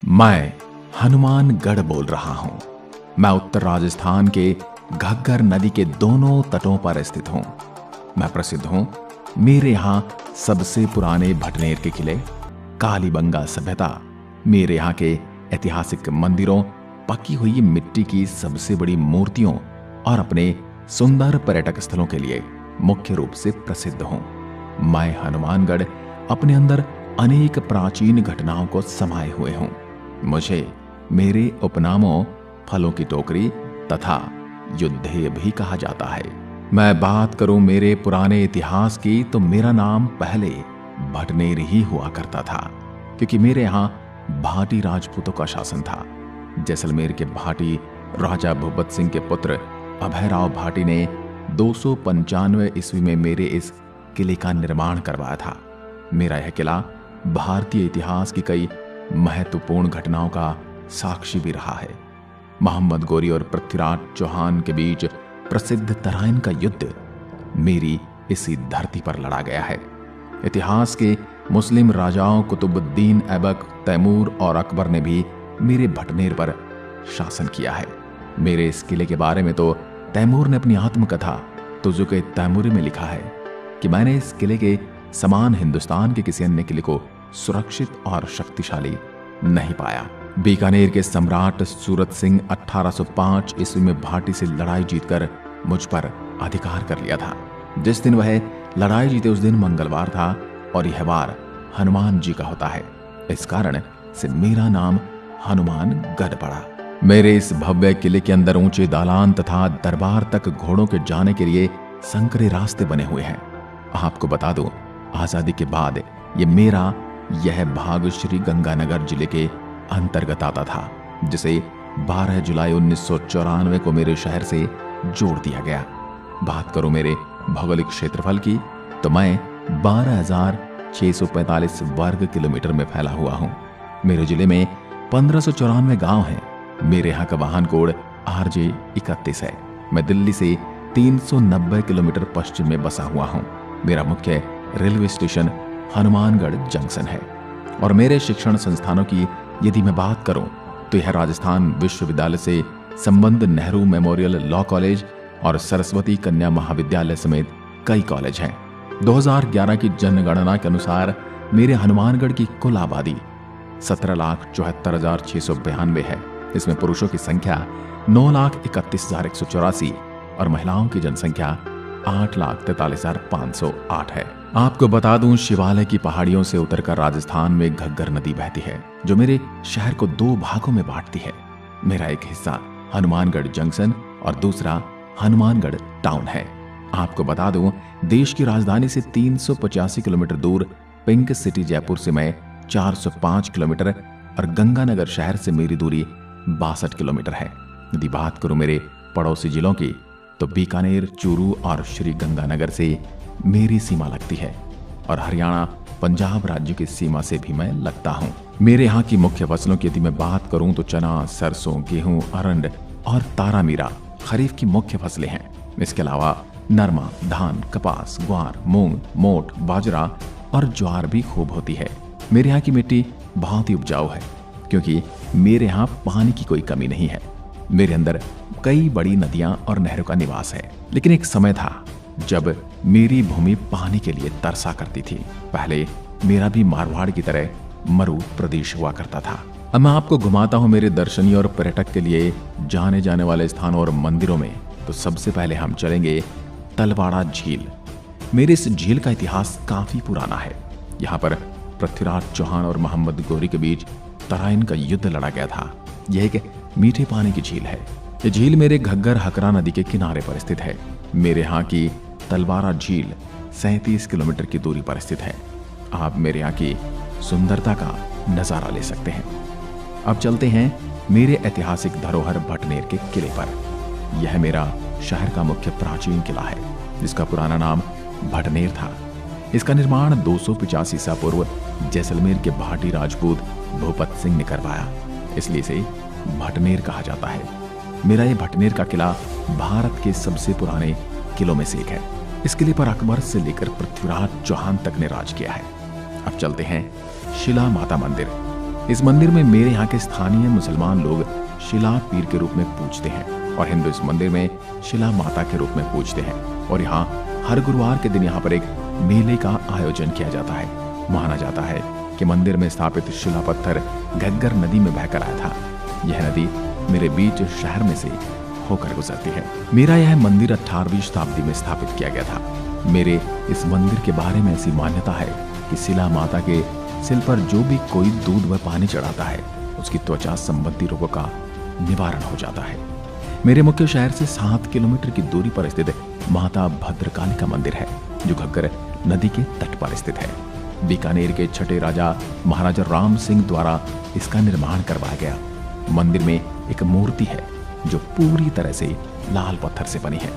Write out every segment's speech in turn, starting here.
मैं हनुमानगढ़ बोल रहा हूं। मैं उत्तर राजस्थान के घग्गर नदी के दोनों तटों पर स्थित हूं। मैं प्रसिद्ध हूं मेरे यहां सबसे पुराने भटनेर के किले, कालीबंगा सभ्यता, मेरे यहां के ऐतिहासिक मंदिरों, पकी हुई मिट्टी की सबसे बड़ी मूर्तियों और अपने सुंदर पर्यटक स्थलों के लिए मुख्य रूप से प्रसिद्ध हूं। मैं हनुमानगढ़ अपने अंदर अनेक प्राचीन घटनाओं को समाये हुए हूं। मुझे मेरे उपनामों फलों की टोकरी तथा युद्धेय भी कहा जाता है। मैं बात करूं मेरे पुराने इतिहास की तो मेरा नाम पहले भटनेर ही हुआ करता था, क्योंकि मेरे यहां भाटी राजपूतों का शासन था। जैसलमेर के भाटी राजा भूपत सिंह के पुत्र अभयराव भाटी ने 295 ईस्वी में मेरे इस किले का निर्माण करवाया था। मेरा यह किला भारतीय इतिहास की कई महत्वपूर्ण घटनाओं का साक्षी भी रहा है। मोहम्मद गोरी और पृथ्वीराज चौहान के बीच प्रसिद्ध तराइन का युद्ध मेरी इसी धरती पर लड़ा गया है। इतिहास के मुस्लिम राजाओं कुतुबुद्दीन ऐबक, तैमूर और अकबर ने भी मेरे भटनेर पर शासन किया है। मेरे इस किले के बारे में तो तैमूर ने अपनी आत्मकथा तुजुक तैमूरी में लिखा है कि मैंने इस किले के समान हिंदुस्तान के किसी अन्य किले को सुरक्षित और शक्तिशाली नहीं पाया। बीकानेर के सम्राट सूरत सिंह 1805 ईस्वी में भाटी से लड़ाई जीतकर मुझ पर अधिकार कर लिया था। जिस दिन वह लड़ाई जीते उस दिन मंगलवार था और यह वार हनुमान जी का होता है। इस कारण से मेरा नाम हनुमानगढ़ पड़ा। मेरे इस भव्य किले के अंदर ऊंचे दालान तथा दरबार तक घोड़ों के जाने के लिए संकरे रास्ते बने हुए हैं। आपको बता दूं, आजादी के बाद यह भाग श्री गंगानगर जिले के अंतर्गत आता था, जिसे 12 जुलाई 1994 को मेरे शहर से जोड़ दिया गया। बात करूं मेरे भौगोलिक क्षेत्रफल की तो मैं 12,645 वर्ग किलोमीटर में फैला हुआ हूं। मेरे जिले में 1594 गांव हैं। मेरे यहाँ का वाहन कोड RJ 31 है। मैं दिल्ली से 390 किलोमीटर पश्चिम में बसा हुआ हूं। मेरा मुख्य रेलवे स्टेशन हनुमानगढ़ जंक्शन है। और मेरे शिक्षण संस्थानों की यदि मैं बात करूं तो यह राजस्थान विश्वविद्यालय से संबंध नेहरू मेमोरियल लॉ कॉलेज और सरस्वती कन्या महाविद्यालय समेत कई कॉलेज हैं। 2011 की जनगणना के अनुसार मेरे हनुमानगढ़ की कुल आबादी 17,74,692 है। इसमें पुरुषों की संख्या 9,31,184 और महिलाओं की जनसंख्या 8,43,508 है। आपको बता दूं, शिवालय की पहाड़ियों से उतरकर राजस्थान में घग्गर नदी बहती है, जो मेरे शहर को 2 भागों में बांटती है। मेरा एक हिस्सा हनुमानगढ़ जंक्शन और दूसरा हनुमानगढ़ टाउन है। आपको बता दूं, देश की राजधानी से 385 किलोमीटर दूर पिंक सिटी जयपुर से मैं 405 किलोमीटर और गंगानगर शहर से मेरी दूरी 62 किलोमीटर है। यदि बात करूं मेरे पड़ोसी जिलों की तो बीकानेर, चूरू और श्री गंगानगर से मेरी सीमा लगती है और हरियाणा, पंजाब राज्य की सीमा से भी मैं लगता हूं। मेरे यहाँ की मुख्य फसलों की यदि मैं बात करूं तो चना, सरसों, गेहूं, अरंड और तारामीरा खरीफ की मुख्य फसलें हैं। इसके अलावा नरमा, धान, कपास, ग्वार, मूंग, मोट, बाजरा और ज्वार भी खूब होती है। मेरे यहाँ की मिट्टी बहुत ही उपजाऊ है, क्योंकि मेरे यहाँ पानी की कोई कमी नहीं है। मेरे अंदर कई बड़ी नदियां और नहरों का निवास है। लेकिन एक समय था जब मेरी भूमि पानी के लिए तरसा करती थी। पहले मेरा भी मारवाड़ की तरह मरु प्रदेश हुआ करता था। अब मैं आपको घुमाता हूं मेरे दर्शनीय और पर्यटक के लिए जाने जाने वाले स्थानों और मंदिरों में। तो सबसे पहले हम चलेंगे तलवाड़ा झील। मेरे इस झील का इतिहास काफी पुराना है। यहाँ पर पृथ्वीराज चौहान और मोहम्मद गोरी के बीच तराइन का युद्ध लड़ा गया था। यह एक मीठे पानी की झील है। यह झील मेरे घग्गर हकरा नदी के किनारे पर स्थित है। मेरे यहाँ की तलवाड़ा झील 37 किलोमीटर की दूरी पर स्थित है। आप मेरे यहाँ की सुंदरता का नजारा ले सकते हैं। अब चलते हैं मेरे ऐतिहासिक धरोहर भटनेर के किले पर। यह मेरा शहर का मुख्य प्राचीन किला है, जिसका पुराना नाम भटनेर था। इसका निर्माण 285 ईसा पूर्व जैसलमेर के भाटी राजपूत भूपत सिंह ने करवाया, इसलिए इसे भटनेर कहा जाता है। मेरा यह भटनेर का किला भारत के सबसे पुराने किलों में से एक है। इस किले पर अकबर से लेकर पृथ्वीराज चौहान तक ने राज किया है। अब चलते हैं शिला माता मंदिर। इस मंदिर में मेरे यहाँ के स्थानीय मुसलमान लोग शिला पीर के रूप में पूजते हैं और हिंदू इस मंदिर में शिला माता के रूप में पूजते हैं। और यहाँ हर गुरुवार के दिन यहाँ पर एक मेले का आयोजन किया जाता है। माना जाता है कि मंदिर में स्थापित शिला पत्थर घग्गर नदी में बहकर आया था। यह नदी मेरे बीच शहर में से होकर गुजरती है। मेरा यह मंदिर 18वीं शताब्दी में स्थापित किया गया था। मेरे इस मंदिर के बारे में ऐसी मान्यता है कि शिला माता के सिर पर जो भी कोई दूध व पानी चढ़ाता है उसकी त्वचा संबंधी रोगों का निवारण हो जाता है। मेरे मुख्य शहर से 7 किलोमीटर की दूरी पर स्थित माता भद्रकाली का मंदिर है जो घग्गर नदी के तट पर स्थित है। बीकानेर के छठे राजा महाराजा राम सिंह द्वारा इसका निर्माण करवाया गया। मंदिर में एक मूर्ति है जो पूरी तरह से लाल पत्थर से बनी है।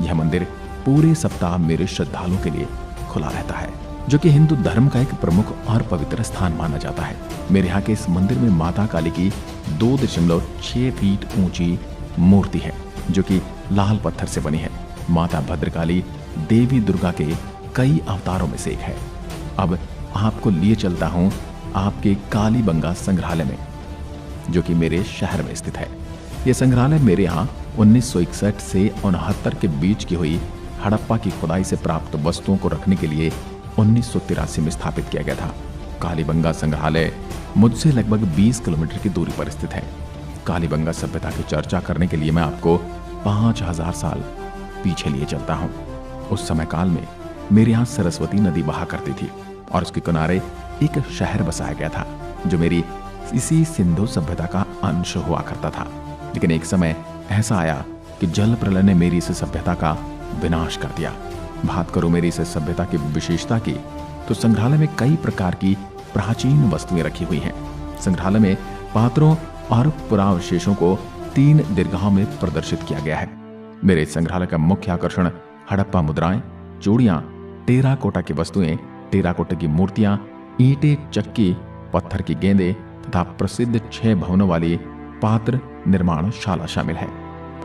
यह मंदिर पूरे सप्ताह मेरे श्रद्धालुओं के लिए खुला रहता है, जो कि हिंदू धर्म का एक प्रमुख और पवित्र स्थान माना जाता है। मेरे यहाँ के इस मंदिर में माता काली की 2.6 फीट ऊंची मूर्ति है जो कि लाल पत्थर से बनी है। माता भद्रकाली देवी दुर्गा के कई अवतारों में से एक है। अब आपको लिए चलता हूँ आपके कालीबंगा संग्रहालय में, जो कि मेरे शहर में स्थित है। यह संग्रहालय मेरे यहाँ 1961 से 69 के बीच की हुई हड़प्पा की खुदाई से प्राप्त वस्तुओं को रखने के लिए 1983 में स्थापित किया गया था। कालीबंगा संग्रहालय मुझसे लगभग 20 किलोमीटर की दूरी पर स्थित है। कालीबंगा सभ्यता की चर्चा करने के लिए मैं आपको 5000 साल पीछे लिए चलता हूँ। उस समय काल में मेरे यहाँ सरस्वती नदी बहा करती थी और उसके किनारे एक शहर बसाया गया था जो मेरी इसी सिंधु सभ्यता का अंश हुआ करता था। लेकिन एक समय ऐसा आया कि जल प्रलय ने मेरी इस सभ्यता का विनाश कर दिया। बात करूं मेरी इस सभ्यता की विशेषता की, तो संग्रहालय में कई प्रकार की प्राचीन वस्तुएं रखी हुई हैं। संग्रहालय में पात्रों और पुरावशेषों को 3 दीर्घाओं में प्रदर्शित किया गया है। मेरे संग्रहालय का मुख्य आकर्षण हड़प्पा मुद्राएं, चूड़ियां, टेराकोटा की वस्तुएं, टेराकोटा की मूर्तियां, ईंटें, चक्की, पत्थर की गेंदें तथा प्रसिद्ध 6 भवनों वाली पात्र निर्माण शाला शामिल है।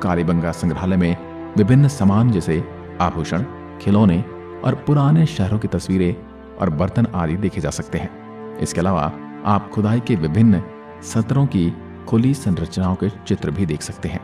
कालीबंगा संग्रहालय में विभिन्न सामान जैसे आभूषण, खिलौने और पुराने शहरों की तस्वीरें और बर्तन आदि देखे जा सकते हैं। इसके अलावा आप खुदाई के विभिन्न सत्रों की खुली संरचनाओं के चित्र भी देख सकते हैं।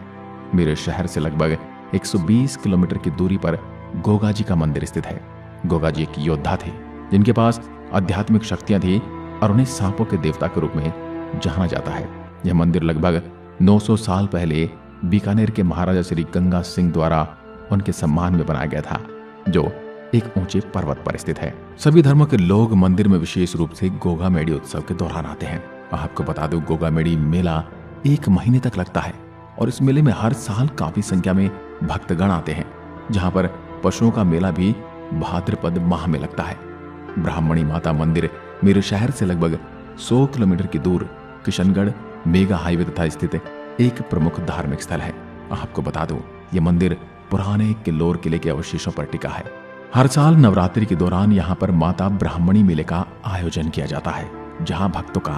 मेरे शहर से लगभग 120 किलोमीटर की दूरी पर गोगा जी का मंदिर स्थित है। गोगा जी एक योद्धा थे जिनके पास आध्यात्मिक शक्तियां थी और उन्हें सांपों के देवता के रूप में जाना जाता है। यह मंदिर लगभग 900 साल पहले बीकानेर के महाराजा श्री गंगा सिंह द्वारा उनके सम्मान में बनाया गया था, जो एक ऊंचे पर्वत पर स्थित है। सभी धर्मों के लोग मंदिर में विशेष रूप से गोगा मेड़ी उत्सव के दौरान आते हैं। आपको बता दूं, गोगा मेड़ी मेला 1 महीने तक लगता है और इस मेले में हर साल काफी संख्या में भक्तगण आते हैं। जहां पर पशुओं का मेला भी भाद्रपद माह में लगता है। ब्राह्मणी माता मंदिर मेरे शहर से लगभग 100 किलोमीटर की दूर किशनगढ़ मेगा हाईवे तथा स्थित एक प्रमुख धार्मिक स्थल है। आपको बता दूं, यह मंदिर पुराने किल्लोर किले के अवशेषों पर टिका है। हर साल नवरात्रि के दौरान यहाँ पर माता ब्राह्मणी मेले का आयोजन किया जाता है, जहाँ भक्तों का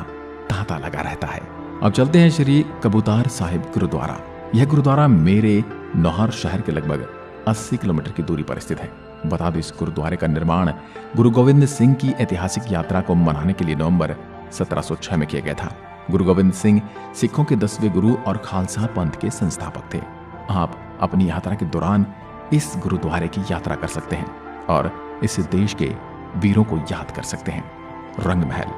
तांता लगा रहता है। अब चलते हैं श्री कबूतर साहिब गुरुद्वारा। यह गुरुद्वारा मेरे नौहर शहर के लगभग 80 किलोमीटर की दूरी पर स्थित है। बता दो, इस गुरुद्वारे का निर्माण गुरु गोविंद सिंह की ऐतिहासिक यात्रा को मनाने के लिए नवंबर 1706 में किया गया था। गुरु गोविंद सिंह सिखों के 10वें गुरु और खालसा पंथ के संस्थापक थे। आप अपनी यात्रा के दौरान इस गुरुद्वारे की यात्रा कर सकते हैं और इस देश के वीरों को याद कर सकते हैं। रंग महल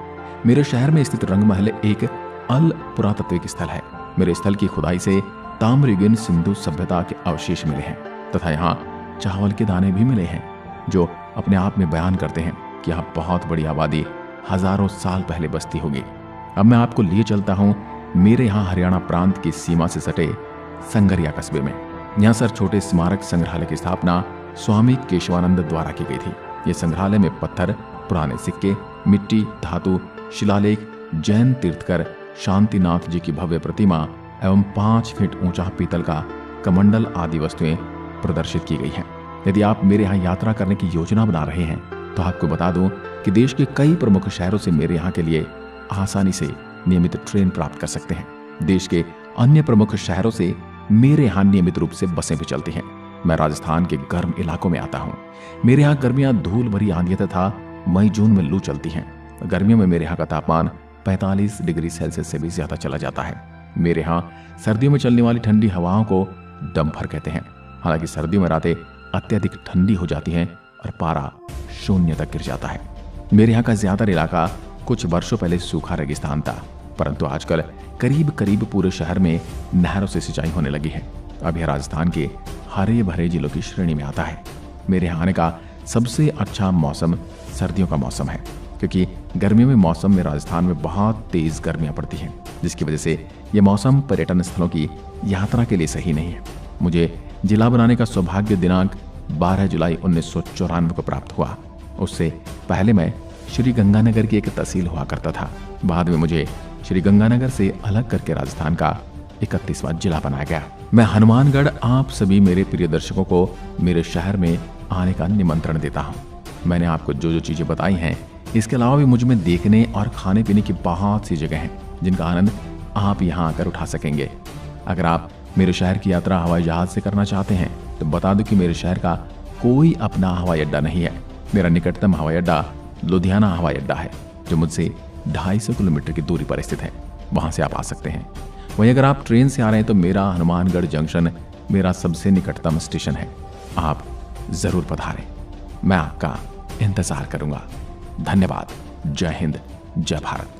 मेरे शहर में स्थित रंग महल एक अल पुरातत्विक स्थल है। मेरे स्थल की खुदाई से ताम्रयुगीन सिंधु सभ्यता के अवशेष मिले हैं तथा यहाँ चावल के दाने भी मिले हैं, जो अपने आप में बयान करते हैं कि यहाँ बहुत बड़ी आबादी हजारों साल पहले बसती होगी। अब मैं आपको लिए चलता हूँ मेरे यहाँ हरियाणा प्रांत की सीमा से सटे संगरिया कस्बे में। यहाँ सर छोटे स्मारक संग्रहालय की स्थापना स्वामी केशवानंद द्वारा की गई थी। ये संग्रहालय में पत्थर, पुराने सिक्के, मिट्टी, धातु, शिलालेख, जैन तीर्थकर शांतिनाथ जी की भव्य प्रतिमा एवं 5 फीट ऊंचा पीतल का कमंडल आदि वस्तुएं प्रदर्शित की गई हैं। यदि आप मेरे यहाँ यात्रा करने की योजना बना रहे हैं तो आपको बता दूं कि देश के कई प्रमुख शहरों से मेरे यहाँ के लिए आसानी से नियमित ट्रेन प्राप्त कर सकते हैं। देश के अन्य प्रमुख शहरों से मेरे यहाँ नियमित रूप से बसें भी चलती हैं। मैं राजस्थान के गर्म इलाकों में आता हूँ। मेरे यहाँ गर्मियाँ धूल भरी आंधियां तथा मई जून में लू चलती हैं। गर्मियों में मेरे यहाँ का तापमान 45 डिग्री सेल्सियस से भी ज्यादा चला जाता है। मेरे यहाँ सर्दियों में चलने वाली ठंडी हवाओं को डम्फर कहते हैं। हालांकि सर्दियों में रातें अत्यधिक ठंडी हो जाती हैं और पारा शून्य तक गिर जाता है। मेरे यहाँ का ज्यादातर इलाका कुछ वर्षों पहले सूखा रेगिस्तान था, परंतु आजकल करीब करीब पूरे शहर में नहरों से सिंचाई होने लगी है। अब यह राजस्थान के हरे भरे जिलों की श्रेणी में आता है। मेरे यहाँ आने का सबसे अच्छा मौसम सर्दियों का मौसम है, क्योंकि गर्मियों में मौसम में राजस्थान में बहुत तेज गर्मियां पड़ती हैं, जिसकी वजह से यह मौसम पर्यटन स्थलों की यात्रा के लिए सही नहीं है। मुझे जिला बनाने का सौभाग्य दिनांक 12 जुलाई 1994 को प्राप्त हुआ। उससे पहले मैं श्री गंगानगर की एक तहसील हुआ करता था। बाद में मुझे श्री गंगानगर से अलग करके राजस्थान का 31वां जिला बनाया गया। मैं हनुमानगढ़ आप सभी मेरे प्रिय दर्शकों को मेरे शहर में आने का निमंत्रण देता हूँ। मैंने आपको जो जो चीजें बताई हैं, इसके अलावा भी मुझ में देखने और खाने पीने की बहुत सी जगह हैं, जिनका आनंद आप यहाँ आकर उठा सकेंगे। अगर आप मेरे शहर की यात्रा हवाई जहाज से करना चाहते हैं तो बता दूं कि मेरे शहर का कोई अपना हवाई अड्डा नहीं है। मेरा निकटतम हवाई अड्डा लुधियाना हवाई अड्डा है, जो मुझसे 250 किलोमीटर की दूरी पर स्थित है। वहां से आप आ सकते हैं। वहीं अगर आप ट्रेन से आ रहे हैं तो मेरा हनुमानगढ़ जंक्शन मेरा सबसे निकटतम स्टेशन है। आप जरूर पधारें, मैं आपका इंतजार करूंगा। धन्यवाद। जय हिंद, जय भारत।